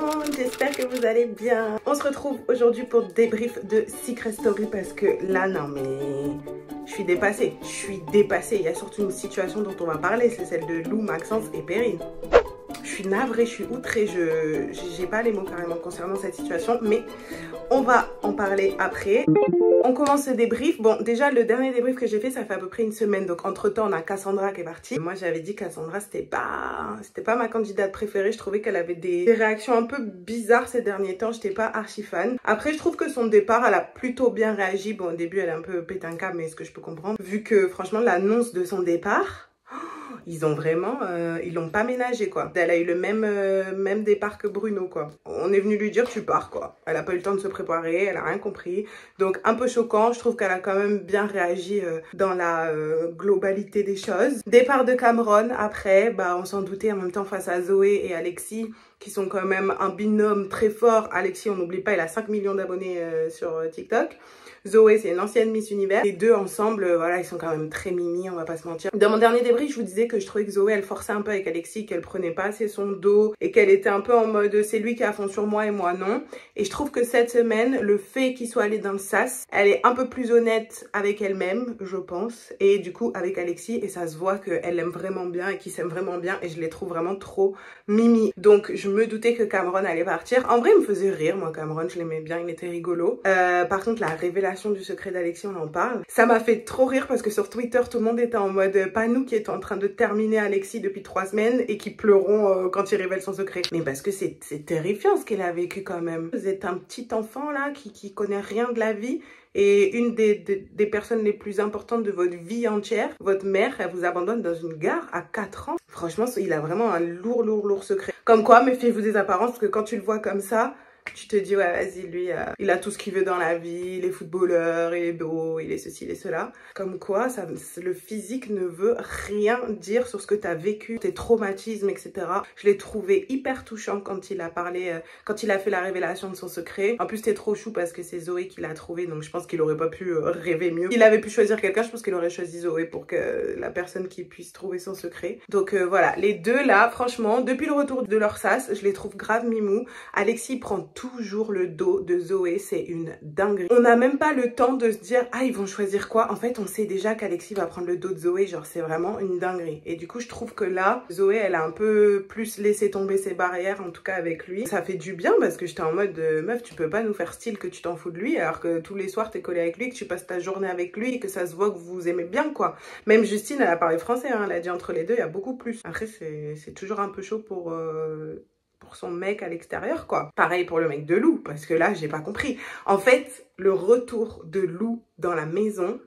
monde, j'espère que vous allez bien. On se retrouve aujourd'hui pour débrief de Secret Story parce que là, non mais... je suis dépassée, Il y a surtout une situation dont on va parler, c'est celle de Lou, Maxence et Perrine. Je suis navrée, je suis outrée, j'ai pas les mots carrément concernant cette situation, mais on va en parler après. On commence ce débrief. Bon, déjà, le dernier débrief que j'ai fait, ça fait à peu près une semaine. Donc, entre-temps, on a Cassandra qui est partie. Moi, j'avais dit Cassandra, c'était pas ma candidate préférée. Je trouvais qu'elle avait des réactions un peu bizarres ces derniers temps. J'étais pas archi fan. Après, je trouve que son départ, elle a plutôt bien réagi. Bon, au début, elle a un peu pété un câble, mais ce que je peux comprendre. Vu que, franchement, l'annonce de son départ... ils ont vraiment, ils l'ont pas ménagé quoi. Elle a eu le même départ que Bruno quoi. On est venu lui dire tu pars quoi. Elle a pas eu le temps de se préparer, elle a rien compris. Donc un peu choquant, je trouve qu'elle a quand même bien réagi dans la globalité des choses. Départ de Cameron après, bah on s'en doutait en même temps face à Zoé et Alexis qui sont quand même un binôme très fort. Alexis on n'oublie pas, il a 5 millions d'abonnés sur TikTok. Zoé, c'est une ancienne Miss Univers. Les deux ensemble, voilà, ils sont quand même très mimi, on va pas se mentir. Dans mon dernier débrief, je vous disais que je trouvais que Zoé, elle forçait un peu avec Alexis, qu'elle prenait pas assez son dos et qu'elle était un peu en mode c'est lui qui a fond sur moi et moi non. Et je trouve que cette semaine, le fait qu'il soit allé dans le sas, elle est un peu plus honnête avec elle-même, je pense. Et du coup, avec Alexis, et ça se voit qu'elle l'aime vraiment bien et qu'ils s'aiment vraiment bien. Et je les trouve vraiment trop mimi. Donc, je me doutais que Cameron allait partir. En vrai, il me faisait rire, moi, Cameron, je l'aimais bien, il était rigolo. Par contre, la révélation du secret d'Alexis, on en parle. Ça m'a fait trop rire parce que sur Twitter, tout le monde était en mode pas nous qui étions en train de terminer Alexis depuis 3 semaines et qui pleurons quand il révèle son secret. Mais parce que c'est terrifiant ce qu'elle a vécu quand même. Vous êtes un petit enfant là qui connaît rien de la vie et une des personnes les plus importantes de votre vie entière, votre mère, elle vous abandonne dans une gare à 4 ans. Franchement, il a vraiment un lourd secret. Comme quoi, méfiez-vous des apparences parce que quand tu le vois comme ça, tu te dis, ouais, vas-y, lui, il a tout ce qu'il veut dans la vie, il est footballeur, il est beau, il est ceci, il est cela. Comme quoi, le physique ne veut rien dire sur ce que tu as vécu, tes traumatismes, etc. Je l'ai trouvé hyper touchant quand il a parlé, quand il a fait la révélation de son secret. En plus, c'était trop chou parce que c'est Zoé qui l'a trouvé, donc je pense qu'il aurait pas pu rêver mieux. Il avait pu choisir quelqu'un, je pense qu'il aurait choisi Zoé pour que la personne qui puisse trouver son secret. Donc voilà, les deux là, franchement, depuis le retour de leur sas, je les trouve grave mimous. Alexis prend toujours le dos de Zoé, c'est une dinguerie. On n'a même pas le temps de se dire ah ils vont choisir quoi. En fait on sait déjà qu'Alexis va prendre le dos de Zoé, genre c'est vraiment une dinguerie. Et du coup je trouve que là Zoé elle a un peu plus laissé tomber ses barrières, en tout cas avec lui. Ça fait du bien parce que j'étais en mode meuf tu peux pas nous faire style que tu t'en fous de lui alors que tous les soirs t'es collé avec lui, que tu passes ta journée avec lui et que ça se voit que vous vous aimez bien quoi. Même Justine elle a parlé français, hein, elle a dit entre les deux il y a beaucoup plus. Après c'est toujours un peu chaud pour son mec à l'extérieur quoi. Pareil pour le mec de Lou, parce que là j'ai pas compris. En fait, le retour de Lou dans la maison,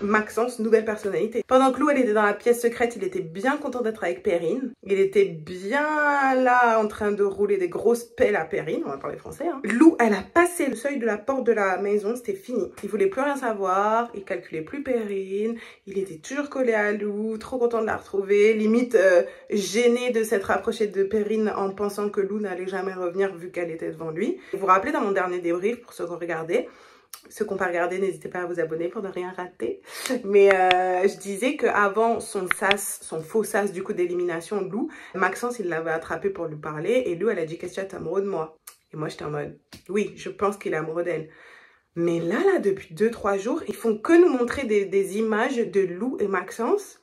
Maxence, nouvelle personnalité. Pendant que Lou, elle était dans la pièce secrète, il était bien content d'être avec Perrine. Il était bien là, en train de rouler des grosses pelles à Perrine. On va parler français, hein. Lou, elle a passé le seuil de la porte de la maison, c'était fini. Il voulait plus rien savoir, il calculait plus Perrine. Il était toujours collé à Lou, trop content de la retrouver. Limite gêné de s'être rapproché de Perrine en pensant que Lou n'allait jamais revenir vu qu'elle était devant lui. Vous vous rappelez dans mon dernier débrief, pour ceux qui ont regardé, ceux qui n'ont pas regardé, n'hésitez pas à vous abonner pour ne rien rater. Mais je disais qu'avant son faux sas du coup d'élimination, Lou, Maxence il l'avait attrapé pour lui parler et Lou elle a dit qu'est-ce que tu es amoureux de moi? Et moi j'étais en mode oui je pense qu'il est amoureux d'elle. Mais là depuis 2-3 jours ils font que nous montrer des images de Lou et Maxence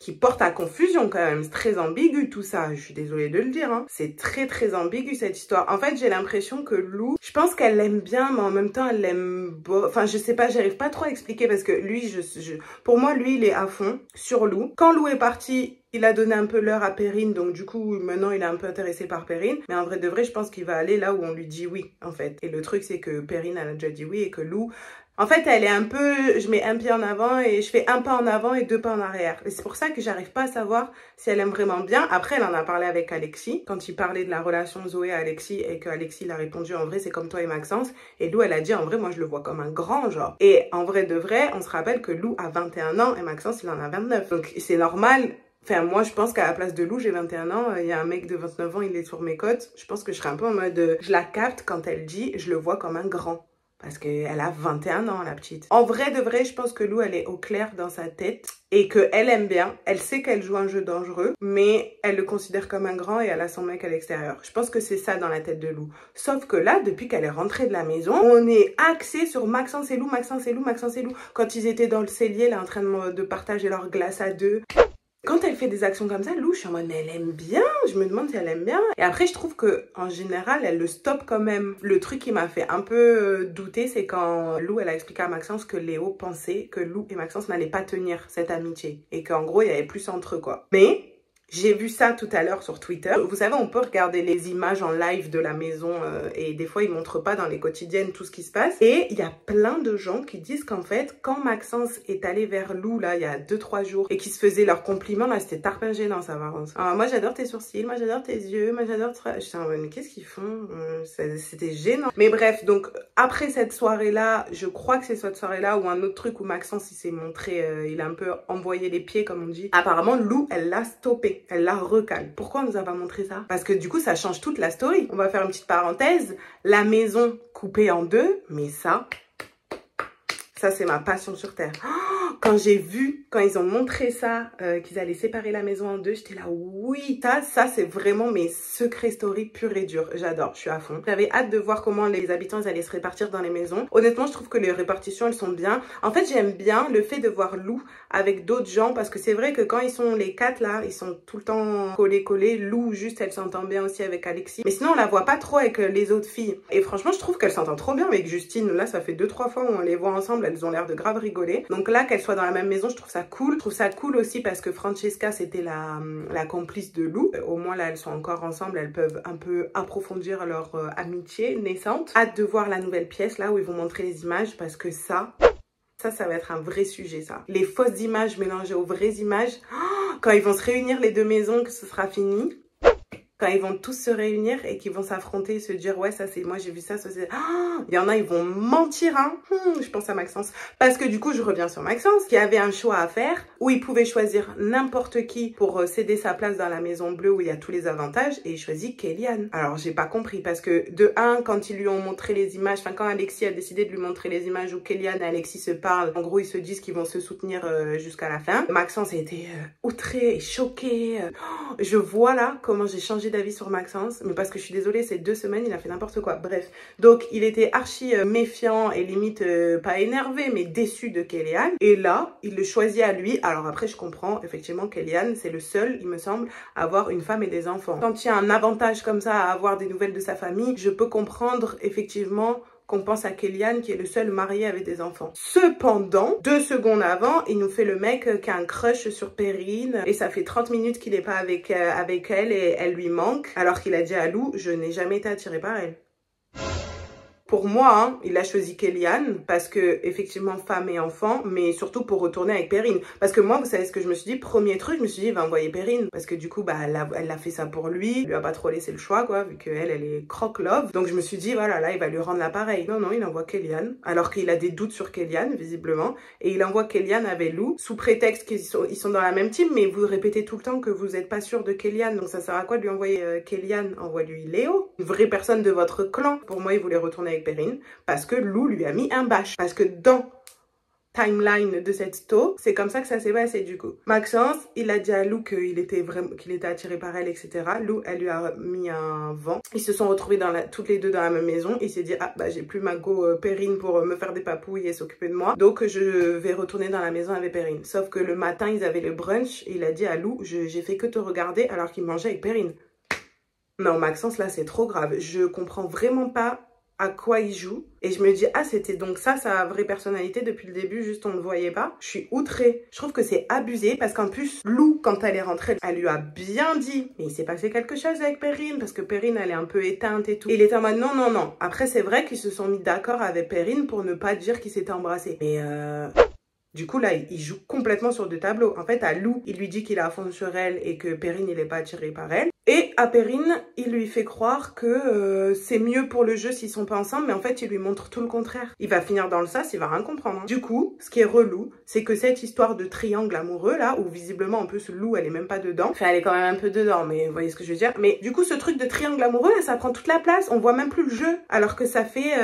qui porte à confusion quand même. C'est très ambigu tout ça, je suis désolée de le dire, hein. C'est très ambigu cette histoire. En fait j'ai l'impression que Lou, je pense qu'elle l'aime bien mais en même temps elle l'aime pas. Enfin je sais pas, j'arrive pas trop à expliquer parce que lui, pour moi lui il est à fond sur Lou. Quand Lou est parti, il a donné un peu l'heure à Perrine, donc du coup maintenant il est un peu intéressé par Perrine. Mais en vrai de vrai je pense qu'il va aller là où on lui dit oui en fait. Et le truc c'est que Perrine elle a déjà dit oui et que Lou, en fait, elle est un peu, je mets un pied en avant et je fais un pas en avant et 2 pas en arrière. Et c'est pour ça que j'arrive pas à savoir si elle aime vraiment bien. Après, elle en a parlé avec Alexis, quand il parlait de la relation Zoé à Alexis et que Alexis l'a répondu en vrai, c'est comme toi et Maxence. Et Lou, elle a dit en vrai, moi je le vois comme un grand genre. Et en vrai de vrai, on se rappelle que Lou a 21 ans et Maxence il en a 29. Donc c'est normal. Enfin, moi, je pense qu'à la place de Lou, j'ai 21 ans, il y a un mec de 29 ans, il est sur mes côtes. Je pense que je serais un peu en mode, je la capte quand elle dit, je le vois comme un grand. Parce qu'elle a 21 ans, la petite. En vrai de vrai, je pense que Lou, elle est au clair dans sa tête. et qu'elle aime bien, elle sait qu'elle joue un jeu dangereux, mais elle le considère comme un grand et elle a son mec à l'extérieur. Je pense que c'est ça dans la tête de Lou. Sauf que là, depuis qu'elle est rentrée de la maison, on est axé sur Maxence et Lou, Maxence et Lou, Maxence et Lou. Quand ils étaient dans le cellier, là, en train de partager leur glace à deux. Quand elle fait des actions comme ça, Lou, je suis en mode, mais elle aime bien. Je me demande si elle aime bien. Et après, je trouve que en général, elle le stoppe quand même. Le truc qui m'a fait un peu douter, c'est quand Lou, elle a expliqué à Maxence que Léo pensait que Lou et Maxence n'allaient pas tenir cette amitié. Et qu'en gros, il y avait plus entre eux, quoi. Mais j'ai vu ça tout à l'heure sur Twitter. Vous savez, on peut regarder les images en live de la maison et des fois, ils montrent pas dans les quotidiennes tout ce qui se passe. Et il y a plein de gens qui disent qu'en fait, quand Maxence est allé vers Lou, là, il y a 2-3 jours, et qu'ils se faisaient leurs compliments, là, c'était tarpin gênant, ça va. Alors, moi, j'adore tes sourcils, moi, j'adore tes yeux, moi, j'adore... Je suis en mode, mais qu'est-ce qu'ils font? C'était gênant. Mais bref, donc, après cette soirée-là, je crois que c'est cette soirée-là ou un autre truc où Maxence, il s'est montré, il a un peu envoyé les pieds, comme on dit. Apparemment, Lou, elle l'a stoppé. Elle la recale. Pourquoi on nous a pas montré ça? Parce que du coup, ça change toute la story. On va faire une petite parenthèse. La maison coupée en deux, mais ça c'est ma passion sur terre. Oh, quand j'ai vu, quand ils ont montré ça, qu'ils allaient séparer la maison en deux, j'étais là, oui, ça c'est vraiment mes secrets story purs et durs. J'adore, je suis à fond. J'avais hâte de voir comment les habitants ils allaient se répartir dans les maisons. Honnêtement, je trouve que les répartitions, elles sont bien. En fait, j'aime bien le fait de voir Lou avec d'autres gens, parce que c'est vrai que quand ils sont les 4 là, ils sont tout le temps collés. Lou, juste, elle s'entend bien aussi avec Alexis. Mais sinon, on la voit pas trop avec les autres filles. Et franchement, je trouve qu'elle s'entend trop bien avec Justine. Là, ça fait 2-3 fois où on les voit ensemble. Elles ont l'air de grave rigoler. Donc là, qu'elles soient dans la même maison, je trouve ça cool. Je trouve ça cool aussi parce que Francesca, c'était la complice de Lou. Au moins, là, elles sont encore ensemble. Elles peuvent un peu approfondir leur amitié naissante. Hâte de voir la nouvelle pièce, là, où ils vont montrer les images parce que ça va être un vrai sujet, ça. Les fausses images mélangées aux vraies images. Oh, quand ils vont se réunir, les deux maisons, que ce sera fini. Quand ils vont tous se réunir et qu'ils vont s'affronter, se dire ouais ça c'est moi j'ai vu ça, ça c'est... Oh, il y en a ils vont mentir hein. Je pense à Maxence. Parce que du coup je reviens sur Maxence qui avait un choix à faire où il pouvait choisir n'importe qui pour céder sa place dans la maison bleue où il y a tous les avantages et il choisit Kellyanne. Alors j'ai pas compris parce que de un quand ils lui ont montré les images, enfin quand Alexis a décidé de lui montrer les images où Kellyanne et Alexis se parlent, en gros ils se disent qu'ils vont se soutenir jusqu'à la fin. Maxence a été outré et choqué. Oh, je vois là comment j'ai changé d'avis sur Maxence, mais parce que je suis désolée, ces 2 semaines il a fait n'importe quoi. Bref, donc il était archi méfiant et limite pas énervé mais déçu de Kellyanne et là il le choisit à lui. Alors après je comprends effectivement Kellyanne c'est le seul il me semble à avoir une femme et des enfants. Quand il y a un avantage comme ça à avoir des nouvelles de sa famille, je peux comprendre effectivement qu'on pense à Kellyanne qui est le seul marié avec des enfants. Cependant, 2 secondes avant, il nous fait le mec qui a un crush sur Perrine et ça fait 30 minutes qu'il n'est pas avec elle et elle lui manque alors qu'il a dit à Lou, je n'ai jamais été attiré par elle. Pour moi, hein, il a choisi Kellyanne parce que, effectivement, femme et enfant, mais surtout pour retourner avec Perrine. Parce que moi, vous savez ce que je me suis dit? Premier truc, je me suis dit, il va envoyer Perrine. Parce que du coup, bah, elle a fait ça pour lui. Il lui a pas trop laissé le choix, quoi, vu qu'elle, elle est croque-love. Donc, je me suis dit, voilà, là, il va lui rendre l'appareil. Non, il envoie Kellyanne. Alors qu'il a des doutes sur Kellyanne, visiblement. Et il envoie Kellyanne avec Lou, sous prétexte qu'ils sont dans la même team, mais vous répétez tout le temps que vous n'êtes pas sûr de Kellyanne. Donc, ça sert à quoi de lui envoyer Kellyanne? Envoie-lui Léo, une vraie personne de votre clan. Pour moi, il voulait retourner avec Perrine parce que Lou lui a mis un bâche. Parce que dans timeline de cette sto, c'est comme ça que ça s'est passé du coup. Maxence, il a dit à Lou qu'il était attiré par elle, etc. Lou, elle lui a mis un vent. Ils se sont retrouvés toutes les deux dans la même maison. Il s'est dit, ah bah j'ai plus ma go Perrine pour me faire des papouilles et s'occuper de moi. Donc je vais retourner dans la maison avec Perrine. Sauf que le matin, ils avaient le brunch et il a dit à Lou, j'ai fait que te regarder alors qu'il mangeait avec Perrine. Non, Maxence, là, c'est trop grave. Je comprends vraiment pas à quoi il joue. Et je me dis, ah, c'était donc ça, sa vraie personnalité depuis le début, juste on ne voyait pas. Je suis outrée. Je trouve que c'est abusé parce qu'en plus, Lou, quand elle est rentrée, elle lui a bien dit, mais il s'est passé quelque chose avec Perrine parce que Perrine, elle est un peu éteinte et tout. Et il était en mode, non. Après, c'est vrai qu'ils se sont mis d'accord avec Perrine pour ne pas dire qu'ils s'étaient embrassés. Mais du coup, là, il joue complètement sur 2 tableaux. En fait, à Lou, il lui dit qu'il est à fond sur elle et que Perrine, il n'est pas attiré par elle. Et à Perrine, il lui fait croire que c'est mieux pour le jeu s'ils sont pas ensemble, mais en fait il lui montre tout le contraire. Il va finir dans le sas, il va rien comprendre. Hein. Du coup, ce qui est relou, c'est que cette histoire de triangle amoureux là, où visiblement en plus Lou elle est même pas dedans, enfin elle est quand même un peu dedans, mais vous voyez ce que je veux dire. Mais du coup ce truc de triangle amoureux là, ça prend toute la place, on voit même plus le jeu, alors que ça fait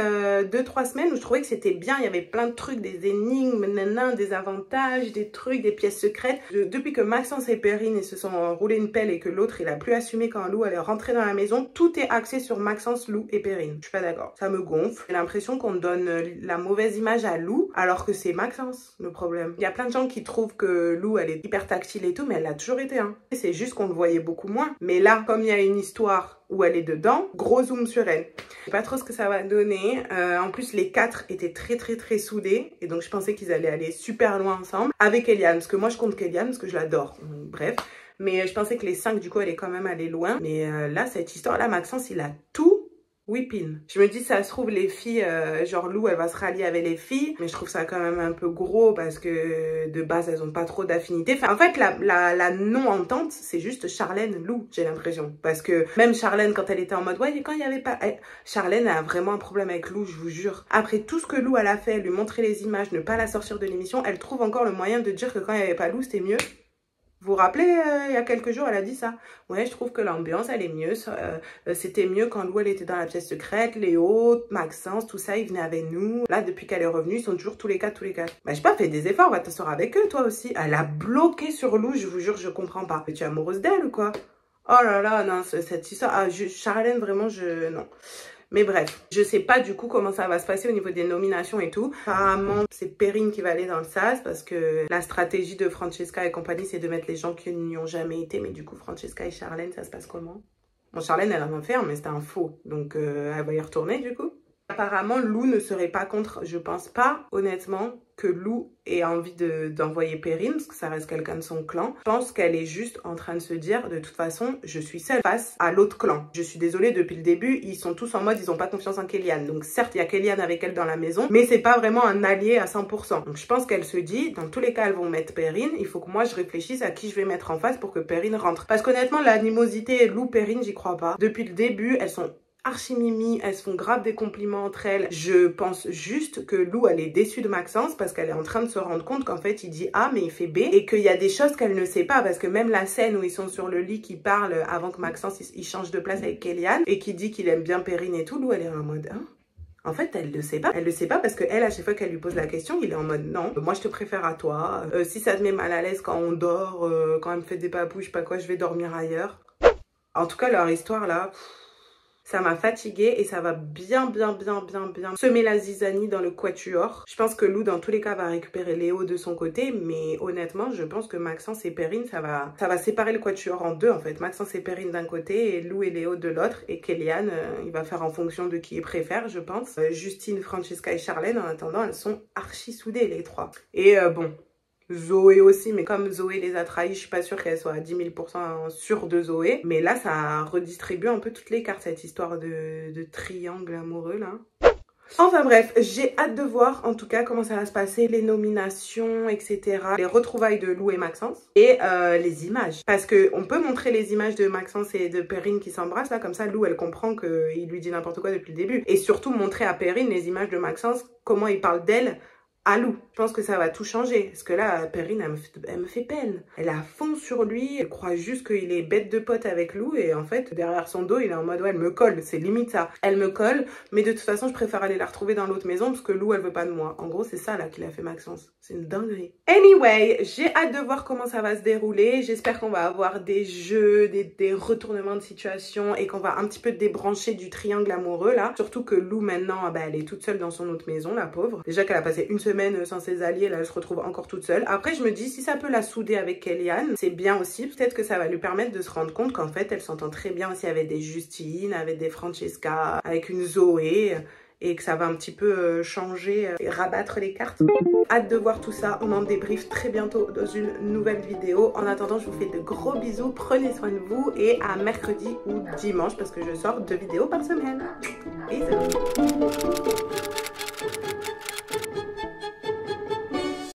2-3 semaines où je trouvais que c'était bien, il y avait plein de trucs, des énigmes, nanan, des avantages, des trucs, des pièces secrètes. Depuis que Maxence et Perrine ils se sont roulé une pelle et que l'autre il a plus assumé quand Lou elle est rentrée dans la maison, tout est axé sur Maxence, Lou et Perrine. Je suis pas d'accord, ça me gonfle. J'ai l'impression qu'on donne la mauvaise image à Lou alors que c'est Maxence le problème. Il y a plein de gens qui trouvent que Lou elle est hyper tactile et tout, mais elle l'a toujours été. Hein. C'est juste qu'on le voyait beaucoup moins. Mais là, comme il y a une histoire où elle est dedans, gros zoom sur elle. Je sais pas trop ce que ça va donner. En plus, les 4 étaient très soudés. Et donc, je pensais qu'ils allaient aller super loin ensemble. Avec Eliane, parce que moi, je compte qu'Eliane, parce que je l'adore. Bref. Mais je pensais que les 5, du coup, allaient quand même aller loin. Mais là, cette histoire-là, Maxence, il a tout whipping. Je me dis, ça se trouve, les filles, genre Lou, elle va se rallier avec les filles. Mais je trouve ça quand même un peu gros parce que de base, elles ont pas trop d'affinité. Enfin, en fait, la non-entente, c'est juste Charlène, Lou, j'ai l'impression. Parce que même Charlène, quand elle était en mode, ouais, et quand il y avait pas... Charlène a vraiment un problème avec Lou, je vous jure. Après tout ce que Lou, elle a fait, lui montrer les images, ne pas la sortir de l'émission, elle trouve encore le moyen de dire que quand il y avait pas Lou, c'était mieux. Vous vous rappelez, il y a quelques jours, elle a dit ça. Ouais, je trouve que l'ambiance, elle est mieux. C'était mieux quand Lou, elle était dans la pièce secrète. Léo, Maxence, tout ça, ils venaient avec nous. Là, depuis qu'elle est revenue, ils sont toujours tous les quatre. Bah, je sais pas, fais des efforts, va t'asseoir avec eux, toi aussi. Elle a bloqué sur Lou, je vous jure, je comprends pas. Tu es amoureuse d'elle ou quoi? Oh là là, non, cette histoire... Ah, Charlène, vraiment, non. Mais bref, je sais pas du coup comment ça va se passer au niveau des nominations et tout. Apparemment, c'est Perrine qui va aller dans le sas parce que la stratégie de Francesca et compagnie, c'est de mettre les gens qui n'y ont jamais été. Mais du coup, Francesca et Charlène, ça se passe comment? Bon, Charlène, elle en a fait un, mais c'était un faux. Donc, elle va y retourner du coup. Apparemment, Lou ne serait pas contre. Je pense pas, honnêtement, que Lou ait envie d'envoyer Perrine, parce que ça reste quelqu'un de son clan. Je pense qu'elle est juste en train de se dire, de toute façon, je suis seule face à l'autre clan. Je suis désolée, depuis le début, ils sont tous en mode, ils ont pas confiance en Kéliane. Donc certes, il y a Kéliane avec elle dans la maison, mais c'est pas vraiment un allié à 100%. Donc je pense qu'elle se dit, dans tous les cas, elles vont mettre Perrine. Il faut que moi, je réfléchisse à qui je vais mettre en face pour que Perrine rentre. Parce qu'honnêtement, l'animosité Lou-Perrine, j'y crois pas. Depuis le début, elles sont archi mimi, elles se font grave des compliments entre elles. Je pense juste que Lou, elle est déçue de Maxence parce qu'elle est en train de se rendre compte qu'en fait, il dit A, mais il fait B. Et qu'il y a des choses qu'elle ne sait pas parce que même la scène où ils sont sur le lit qui parlent avant que Maxence, il change de place avec Kéliane et qui dit qu'il aime bien Perrine et tout, Lou, elle est en mode... Hein? En fait, elle le sait pas. Elle le sait pas parce que elle, à chaque fois qu'elle lui pose la question, il est en mode non, moi je te préfère à toi. Si ça te met mal à l'aise quand on dort, quand elle me fait des papouilles, je sais pas quoi, je vais dormir ailleurs. En tout cas, leur histoire là... Ça m'a fatiguée et ça va bien semer la zizanie dans le quatuor. Je pense que Lou, dans tous les cas, va récupérer Léo de son côté. Mais honnêtement, je pense que Maxence et Perrine, ça va séparer le quatuor en deux, en fait. Maxence et Perrine d'un côté et Lou et Léo de l'autre. Et Kéliane, il va faire en fonction de qui il préfère, je pense. Justine, Francesca et Charlène, en attendant, elles sont archi soudées, les trois. Et bon... Zoé aussi, mais comme Zoé les a trahis, je suis pas sûre qu'elle soit à 10 000% sûre de Zoé. Mais là, ça redistribue un peu toutes les cartes, cette histoire de triangle amoureux, là. Enfin bref, j'ai hâte de voir en tout cas comment ça va se passer, les nominations, etc. Les retrouvailles de Lou et Maxence et les images. Parce qu'on peut montrer les images de Maxence et de Perrine qui s'embrassent là, comme ça Lou elle comprend qu'il lui dit n'importe quoi depuis le début. Et surtout montrer à Perrine les images de Maxence, comment il parle d'elle à Lou. Je pense que ça va tout changer. Parce que là, Perrine, elle me fait peine. Elle a fond sur lui. Elle croit juste qu'il est bête de pote avec Lou. Et en fait, derrière son dos, il est en mode, ouais, elle me colle. C'est limite ça. Elle me colle. Mais de toute façon, je préfère aller la retrouver dans l'autre maison parce que Lou, elle veut pas de moi. En gros, c'est ça, là, qu'il a fait Maxence. C'est une dinguerie. Anyway, j'ai hâte de voir comment ça va se dérouler. J'espère qu'on va avoir des jeux, des retournements de situation et qu'on va un petit peu débrancher du triangle amoureux, là. Surtout que Lou, maintenant, bah, elle est toute seule dans son autre maison, la pauvre. Déjà qu'elle a passé une semaine sans ses alliés, là elle se retrouve encore toute seule. Après je me dis si ça peut la souder avec Kéliane, c'est bien aussi, peut-être que ça va lui permettre de se rendre compte qu'en fait elle s'entend très bien aussi avec des Justine, avec des Francesca, avec une Zoé, et que ça va un petit peu changer et rabattre les cartes. Hâte de voir tout ça, on en débriefe très bientôt dans une nouvelle vidéo. En attendant, je vous fais de gros bisous, prenez soin de vous et à mercredi ou dimanche parce que je sors 2 vidéos par semaine. Bisous.